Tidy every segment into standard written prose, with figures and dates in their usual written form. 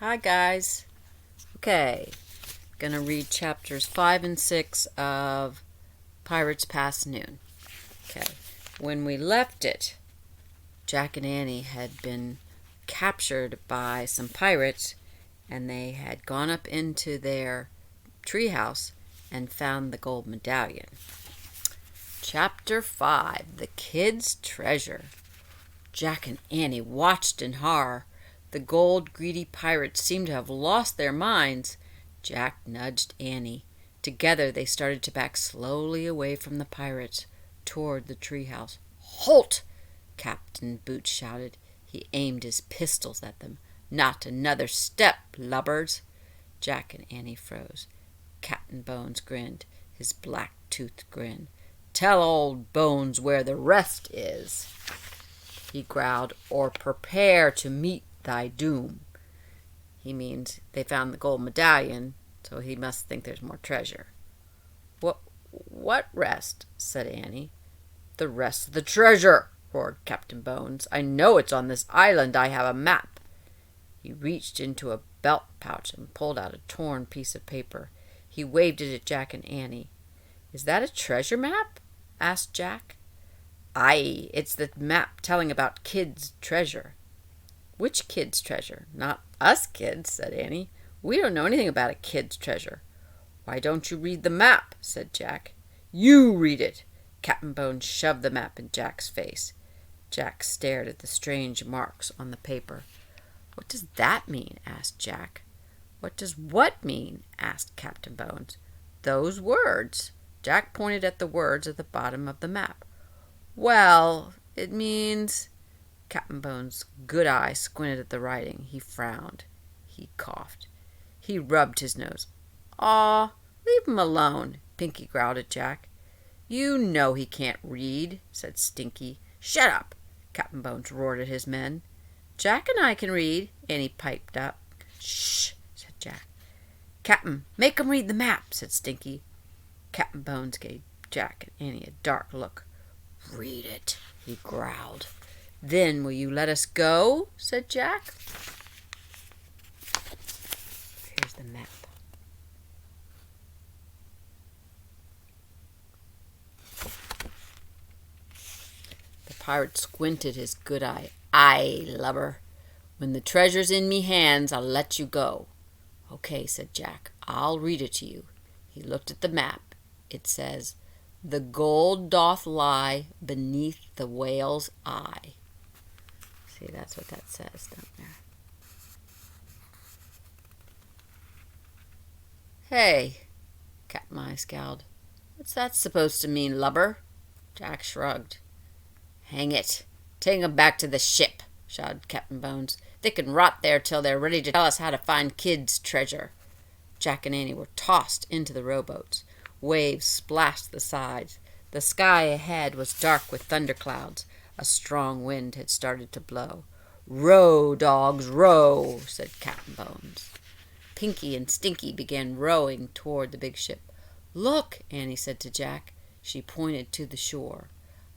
Hi guys. Okay, gonna read chapters 5 and 6 of Pirates Past Noon. Okay, when we left it, Jack and Annie had been captured by some pirates and they had gone up into their treehouse and found the gold medallion. Chapter 5, The Kid's Treasure. Jack and Annie watched in horror. The gold-greedy pirates seemed to have lost their minds. Jack nudged Annie. Together they started to back slowly away from the pirates, toward the treehouse. "Halt!" Captain Boots shouted. He aimed his pistols at them. "Not another step, lubbers!" Jack and Annie froze. Captain Bones grinned, his black-toothed grin. "Tell old Bones where the rest is," he growled, "or prepare to meet thy doom." He means they found the gold medallion, so he must think there's more treasure. What rest?" said Annie. "The rest of the treasure," roared Captain Bones. "I know it's on this island. I have a map." He reached into a belt pouch and pulled out a torn piece of paper. He waved it at Jack and Annie. "Is that a treasure map?" asked Jack. "Aye, it's the map telling about Kid's treasure." "Which kid's treasure?" "Not us kids," said Annie. "We don't know anything about a kid's treasure." "Why don't you read the map?" said Jack. "You read it." Captain Bones shoved the map in Jack's face. Jack stared at the strange marks on the paper. "What does that mean?" asked Jack. "What does what mean?" asked Captain Bones. "Those words." Jack pointed at the words at the bottom of the map. "Well, it means—" Captain Bones' good eye squinted at the writing. He frowned. He coughed. He rubbed his nose. "Aw, leave him alone," Pinky growled at Jack. "You know he can't read," said Stinky. "Shut up!" Captain Bones roared at his men. "Jack and I can read," Annie piped up. "Shh!" said Jack. "Captain, make 'em read the map," said Stinky. Captain Bones gave Jack and Annie a dark look. "Read it," he growled. "Then will you let us go?" said Jack. Here's the map. The pirate squinted his good eye. "Aye, lubber. When the treasure's in me hands, I'll let you go." "Okay," said Jack. "I'll read it to you." He looked at the map. It says, "The gold doth lie beneath the whale's eye." See, that's what that says down there. "Hey," Captain Eye scowled. "What's that supposed to mean, lubber?" Jack shrugged. "Hang it, take 'em back to the ship," shouted Captain Bones. "They can rot there till they're ready to tell us how to find Kid's treasure." Jack and Annie were tossed into the rowboats. Waves splashed the sides. The sky ahead was dark with thunderclouds. A strong wind had started to blow. "Row, dogs, row," said Captain Bones. Pinky and Stinky began rowing toward the big ship. "Look," Annie said to Jack. She pointed to the shore.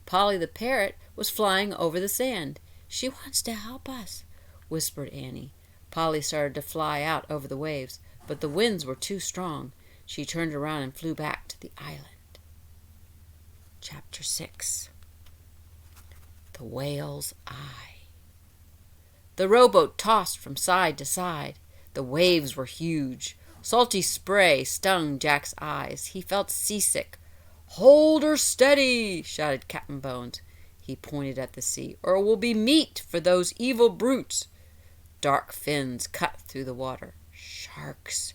Polly the parrot was flying over the sand. "She wants to help us," whispered Annie. Polly started to fly out over the waves, but the winds were too strong. She turned around and flew back to the island. Chapter 6. The Whale's Eye. The rowboat tossed from side to side. The waves were huge. Salty spray stung Jack's eyes. He felt seasick. "Hold her steady!" shouted Captain Bones. He pointed at the sea. "Or it will be meat for those evil brutes." Dark fins cut through the water. Sharks.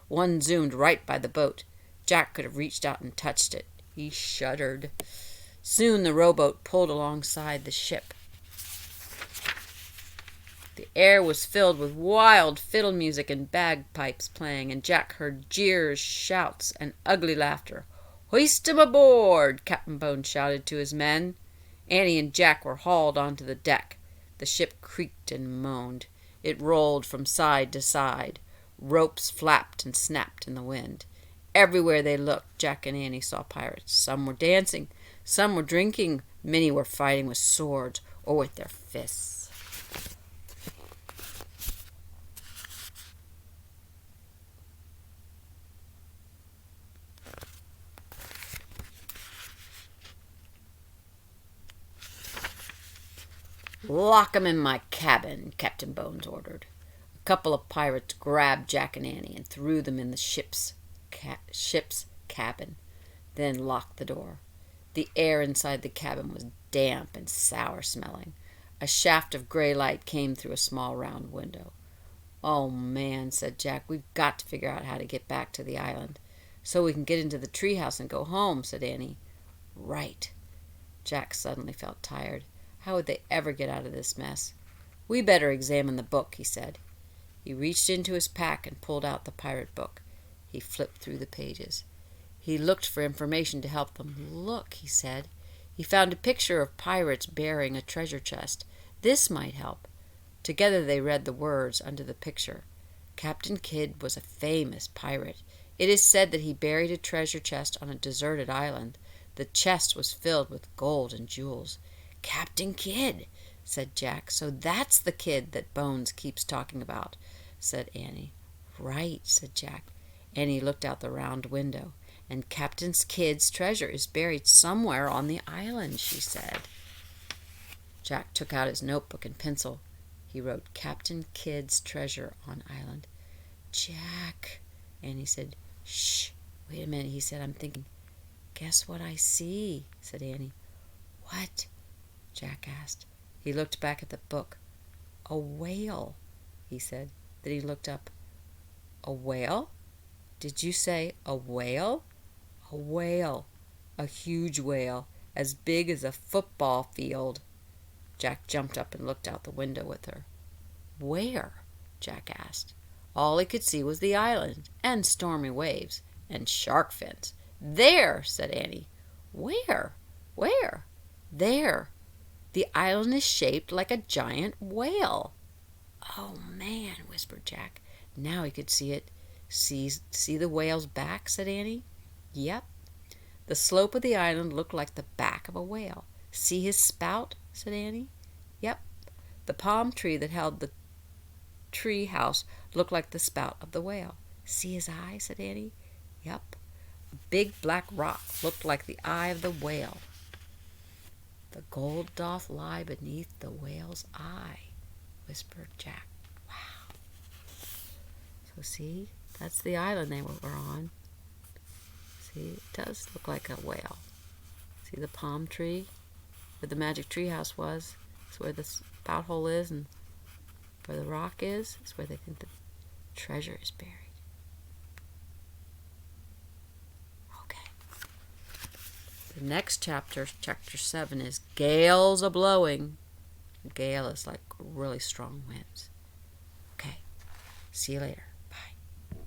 One zoomed right by the boat. Jack could have reached out and touched it. He shuddered. Soon the rowboat pulled alongside the ship. The air was filled with wild fiddle music and bagpipes playing, and Jack heard jeers, shouts, and ugly laughter. "Hoist 'em aboard!" Captain Bones shouted to his men. Annie and Jack were hauled onto the deck. The ship creaked and moaned. It rolled from side to side. Ropes flapped and snapped in the wind. Everywhere they looked, Jack and Annie saw pirates. Some were dancing, some were drinking, many were fighting with swords or with their fists. "Lock 'em in my cabin," Captain Bones ordered. A couple of pirates grabbed Jack and Annie and threw them in the ship's cabin, then locked the door. The air inside the cabin was damp and sour-smelling. A shaft of gray light came through a small round window. "Oh, man," said Jack, "we've got to figure out how to get back to the island. "So we can get into the treehouse and go home," said Annie. "Right." Jack suddenly felt tired. How would they ever get out of this mess? "We better examine the book," he said. He reached into his pack and pulled out the pirate book. He flipped through the pages. He looked for information to help them. "Look," he said. He found a picture of pirates bearing a treasure chest. This might help. Together they read the words under the picture. Captain Kidd was a famous pirate. It is said that he buried a treasure chest on a deserted island. The chest was filled with gold and jewels. "Captain Kidd," said Jack. "So that's the Kidd that Bones keeps talking about," said Annie. "Right," said Jack. Annie looked out the round window. "And Captain Kidd's treasure is buried somewhere on the island," she said. Jack took out his notebook and pencil. He wrote "Captain Kidd's treasure on island." "Jack," Annie said. "Shh, wait a minute," he said. "I'm thinking." "Guess what I see," said Annie. "What?" Jack asked. He looked back at the book. "A whale," he said. Then he looked up. "A whale? Did you say a whale?" "A whale. A huge whale, as big as a football field." Jack jumped up and looked out the window with her. "Where?" Jack asked. All he could see was the island, and stormy waves, and shark fins. "There," said Annie. "Where? Where?" "There. The island is shaped like a giant whale." "Oh, man," whispered Jack. Now he could see it. See the whale's back?" said Annie. "Yep." The slope of the island looked like the back of a whale. "See his spout?" said Annie. "Yep." The palm tree that held the tree house looked like the spout of the whale. "See his eye?" said Annie. "Yep." A big black rock looked like the eye of the whale. "The gold doth lie beneath the whale's eye," whispered Jack. "Wow." So see, that's the island they were on. See, it does look like a whale. See the palm tree where the magic tree house was? It's where the spout hole is, and where the rock is where they think the treasure is buried. Okay. The next chapter, chapter 7, is Gales A-Blowing. A gale is like really strong winds. Okay. See you later.